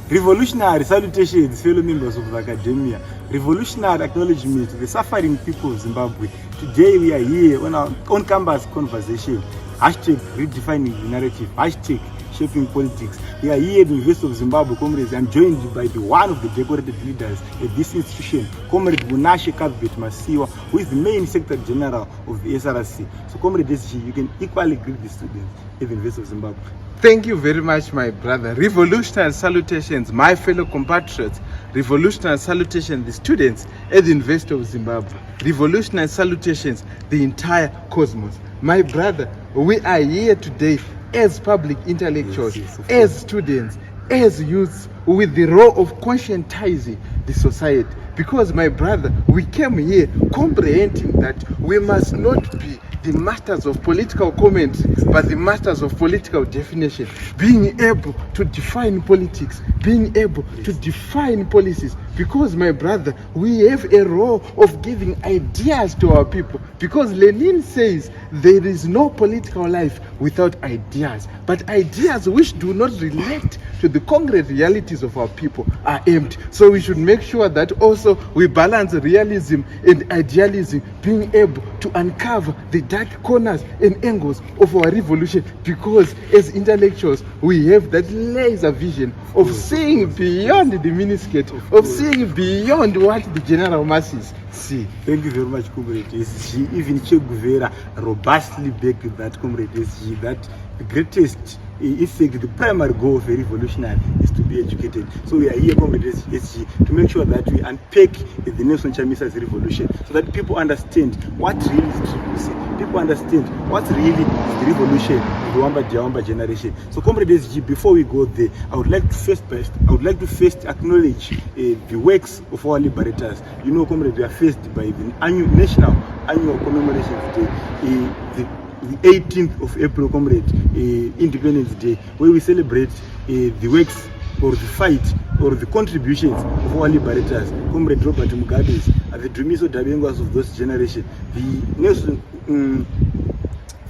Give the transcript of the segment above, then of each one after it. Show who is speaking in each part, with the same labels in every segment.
Speaker 1: Revolutionary salutations, fellow members of the academia. Revolutionary acknowledgement to the suffering people of Zimbabwe. Today we are here on our on-campus conversation. Hashtag redefining the narrative. Hashtag shaping politics. We are here at the University of Zimbabwe, comrades. I'm joined by one of the decorated leaders at this institution, Comrade Masiyiwa, who is the main Secretary General of the SRC. So, Comrade SG, you can equally greet the students at the University of Zimbabwe.
Speaker 2: Thank you very much, my brother. Revolutionary salutations, my fellow compatriots. Revolutionary salutations, the students at the University of Zimbabwe. Revolutionary salutations, the entire cosmos. My brother, we are here today as public intellectuals, as students, as youths, with the role of conscientizing the society. Because, my brother, we came here comprehending that we must not be the masters of political comment, but the masters of political definition, being able to define politics, being able to define policies. Because, my brother, we have a role of giving ideas to our people. Because Lenin says there is no political life without ideas, but ideas which do not relate to the concrete realities of our people are empty. So we should make sure that also we balance realism and idealism, being able to uncover the dark corners and angles of our revolution, because as intellectuals we have that laser vision of seeing beyond the miniskirt, of seeing beyond what the general masses see.
Speaker 1: Thank you very much, Comrade SG. Even Che Guevara robustly backed that, Comrade SG, that the greatest effect, the primary goal of a revolutionary is to be educated. So we are here, Comrade SG, to make sure that we unpack the Nelson Chamisa's revolution, so that people understand what really is democracy. People understand what really is the revolution of the Wamba generation. So, Comrade SG, before we go there, I would like to first acknowledge the works of our liberators. You know, Comrade, we are faced by the National Annual Commemoration Day, the 18th of April, Comrade, Independence Day, where we celebrate the works or the fight or the contributions of our liberators, Comrade Robert Mugabe's, the Dumiso Dabengwas of those generation, the Nelson,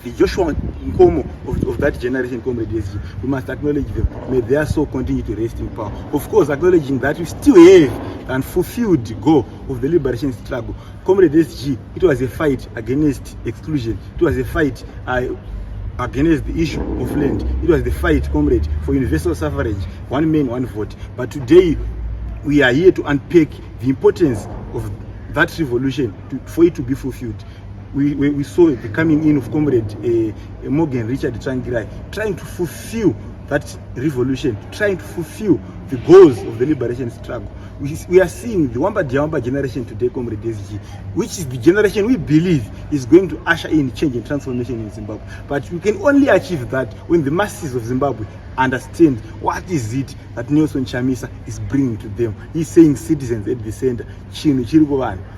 Speaker 1: the Joshua Nkomo of that generation, Comrade SG. We must acknowledge them. May their soul continue to rest in power. Of course, acknowledging that we still have and fulfilled the goal of the liberation struggle. Comrade SG, it was a fight against exclusion. It was a fight against the issue of land. It was the fight, Comrade, for universal suffrage, one man, one vote. But today, we are here to unpack the importance of that revolution for it to be fulfilled. We saw the coming in of Comrade Morgan Richard Trangirai, trying to fulfill that revolution, trying to fulfill the goals of the liberation struggle. We are seeing the Wamba generation today, Comrade SG, which is the generation we believe is going to usher in change and transformation in Zimbabwe. But we can only achieve that when the masses of Zimbabwe understand what is it that Nelson Chamisa is bringing to them. He's saying citizens at the center,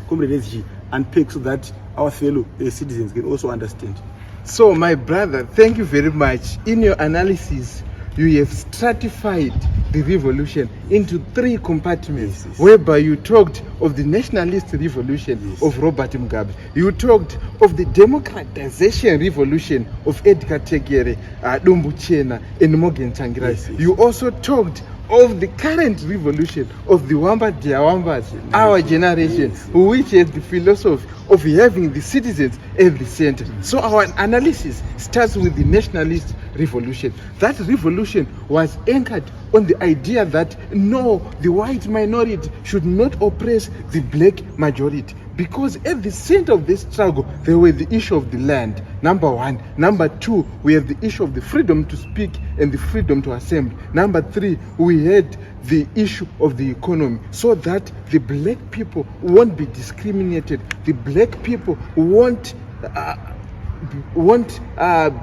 Speaker 1: Comrade SG, unpack so that our fellow citizens can also understand.
Speaker 2: So, my brother, thank you very much. In your analysis, you have stratified the revolution into three compartments, yes. Whereby you talked of the nationalist revolution, yes, of Robert Mugabe. You talked of the democratization revolution of Edgar Tegere, Dumbuchena, and Morgan Tsvangirai. Yes, yes. You also talked of the current revolution of the Wamba Diawambas, our generation, yes, which has the philosophy of having the citizens at the center. So our analysis starts with the nationalist revolution. That revolution was anchored on the idea that no, the white minority should not oppress the black majority. Because at the center of this struggle, there were the issue of the land, number one. Number two, we have the issue of the freedom to speak and the freedom to assemble. Number three, we had the issue of the economy, so that the black people won't be discriminated. The black people won't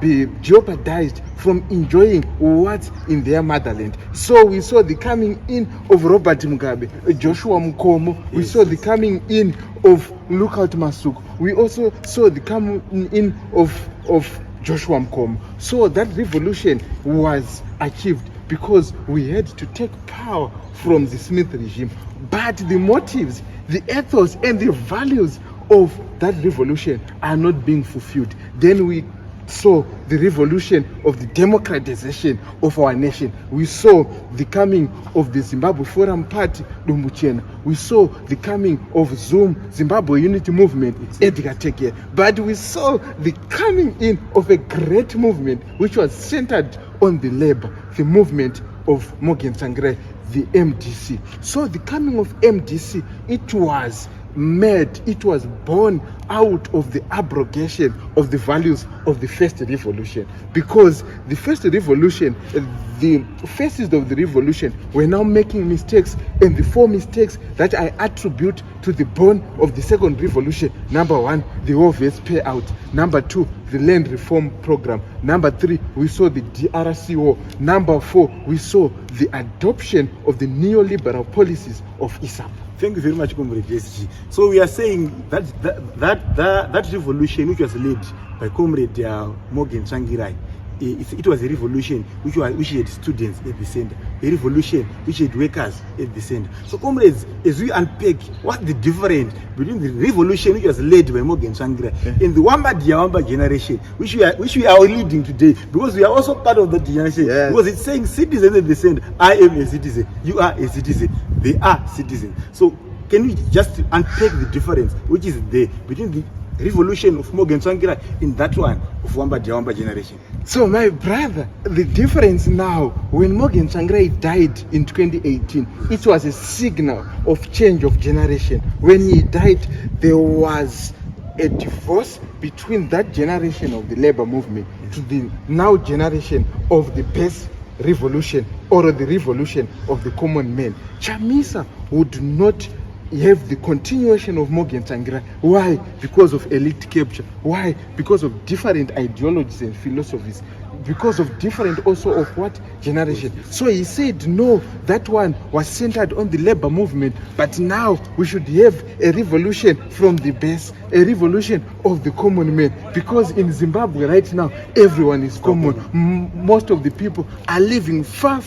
Speaker 2: be jeopardized from enjoying what's in their motherland. So we saw the coming in of Robert Mugabe, Joshua Nkomo. We saw the coming in of Lookout Masuku. We also saw the coming in of Joshua Nkomo. So that revolution was achieved because we had to take power from the Smith regime. But the motives, the ethos, and the values of that revolution are not being fulfilled. Then we saw the revolution of the democratization of our nation. We saw the coming of the Zimbabwe Forum Party, Dumbuchena. We saw the coming of Zoom, Zimbabwe Unity Movement, Edgar Teke. But we saw the coming in of a great movement which was centered on the labor, the movement of Morgan Tsvangirai, the MDC. So the coming of MDC, it was born out of the abrogation of the values of the first revolution, because the first revolution, the faces of the revolution were now making mistakes, and the 4 mistakes that I attribute to the born of the second revolution: number 1, the obvious payout; number 2, the land reform program; number 3, we saw the DRC war; number 4, we saw the adoption of the neoliberal policies of ISAP.
Speaker 1: Thank you very much, Comrade SG. So we are saying that revolution which was led by Comrade Morgan Tsvangirai, it was a revolution which had students at the center, a revolution which had workers at the center. So, comrades, as we unpack what's the difference between the revolution which was led by Morgan Tsvangirai and the Wamba Diawamba generation, which we are leading today, because we are also part of that generation.
Speaker 2: Yes.
Speaker 1: Because it's saying citizens at the center. I am a citizen. You are a citizen. They are citizens. So, can we just unpack the difference which is there between the revolution of Morgan Tsvangirai and that one of Wamba Diawamba generation?
Speaker 2: So, my brother, the difference now, when Morgan Tsvangirai died in 2018, it was a signal of change of generation. When he died, there was a divorce between that generation of the labor movement to the now generation of the best revolution, or the revolution of the common man. Chamisa would not have the continuation of Morgan Tsvangirai. Why? Because of elite capture. Why? Because of different ideologies and philosophies. Because of different also of what generation. So he said no, that one was centered on the labor movement, but now we should have a revolution from the base, a revolution of the common man, because in Zimbabwe right now everyone is common. Most of the people are living far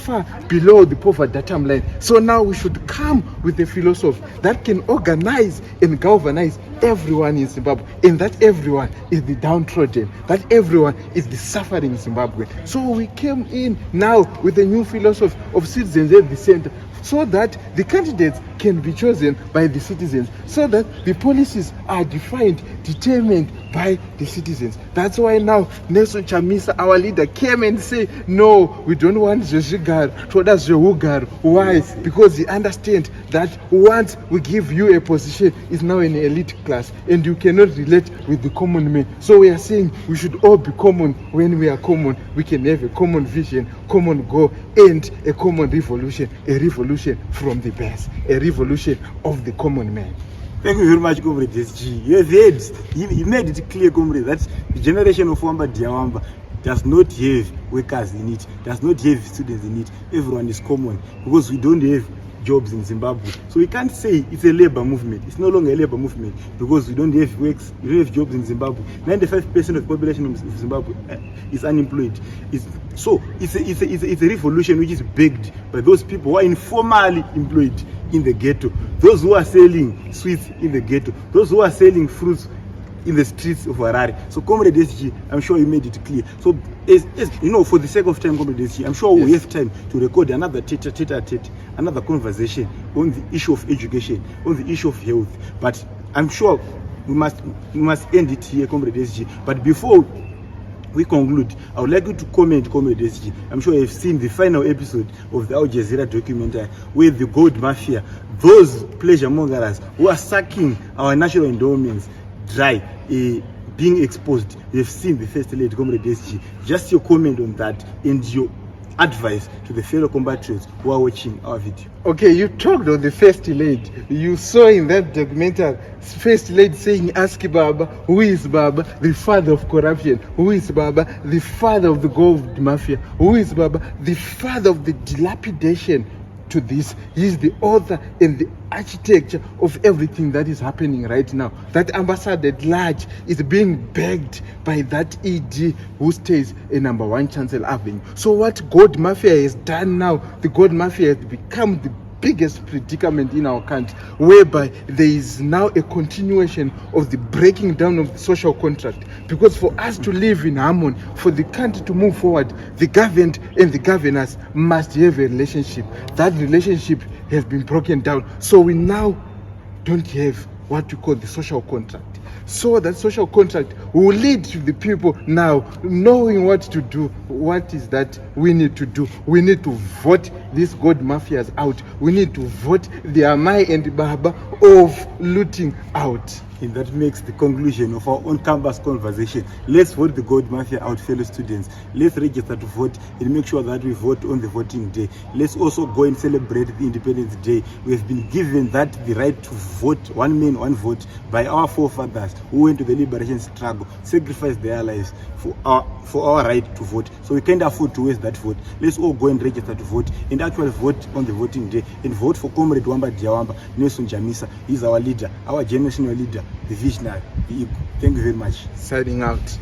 Speaker 2: below the poverty datum line. So now we should come with a philosophy that can organize and galvanize everyone in Zimbabwe, and that everyone is the downtrodden, that everyone is the suffering Zimbabwe. So we came in now with a new philosophy of citizens at the center, so that the candidates can be chosen by the citizens, so that the policies are determined by the citizens. That's why now Nelson Chamisa, our leader, came and said, no, we don't want Zvigar, toda Zvehugar. Why? Because he understands that once we give you a position, it's now an elite class, and you cannot relate with the common man. So we are saying we should all be common. When we are common, we can have a common vision, common goal, and a common revolution, a revolution from the best, a revolution of the common man.
Speaker 1: Thank you very much, Comrade SG. You have heard, he made it clear, Comrade, that the generation of Wamba Diawamba does not have workers in it, does not have students in it. Everyone is common, because we don't have jobs in Zimbabwe. So we can't say it's a labor movement. It's no longer a labor movement, because we don't have works, we don't have jobs in Zimbabwe. 95% of the population of Zimbabwe is unemployed. It's a revolution which is backed by those people who are informally employed in the ghetto, those who are selling sweets in the ghetto, those who are selling fruits in the streets of Harare. So, Comrade SG, I'm sure you made it clear. So, as you know, for the sake of time, Comrade SG, I'm sure we have time to record another tete-a-tete, another conversation on the issue of education, on the issue of health. But I'm sure we must end it here, Comrade SG. But before we conclude, I would like you to comment, Comrade SG. I'm sure you've seen the final episode of the Al Jazeera documentary where the gold mafia, those pleasure mongers who are sucking our national endowments dry, being exposed. You've seen the first lady, Comrade SG. Just your comment on that and your advice to the fellow compatriots who are watching our video.
Speaker 2: Okay, you talked of the first lady. You saw in that documentary, first lady saying, ask Baba, who is Baba? The father of corruption. Who is Baba? The father of the gold mafia. Who is Baba? The father of the dilapidation to this. He is the author and the architecture of everything that is happening right now. That ambassador at large is being begged by that ED who stays in number 1 Chancellor Avenue. So what gold mafia has done now, the gold mafia has become the biggest predicament in our country, whereby there is now a continuation of the breaking down of the social contract. Because for us to live in harmony, for the country to move forward, the governed and the governors must have a relationship. That relationship has been broken down. So we now don't have what we call the social contract. So that social contract will lead to the people now knowing what to do. What is that we need to do? We need to vote these gold mafias out. We need to vote the Amai and the Baba of looting out.
Speaker 1: And that makes the conclusion of our on-campus conversation. Let's vote the gold mafia out, fellow students. Let's register to vote and make sure that we vote on the voting day. Let's also go and celebrate the Independence Day. We have been given that the right to vote, one man, one vote, by our forefathers who went to the liberation struggle, sacrificed their lives for our right to vote. So we can't afford to waste that vote. Let's all go and register to vote and actually vote on the voting day and vote for Comrade Wamba Diawamba, Nelson Chamisa. He's our leader, our generational leader, the visionary, the eagle. Thank you very much.
Speaker 2: Signing out.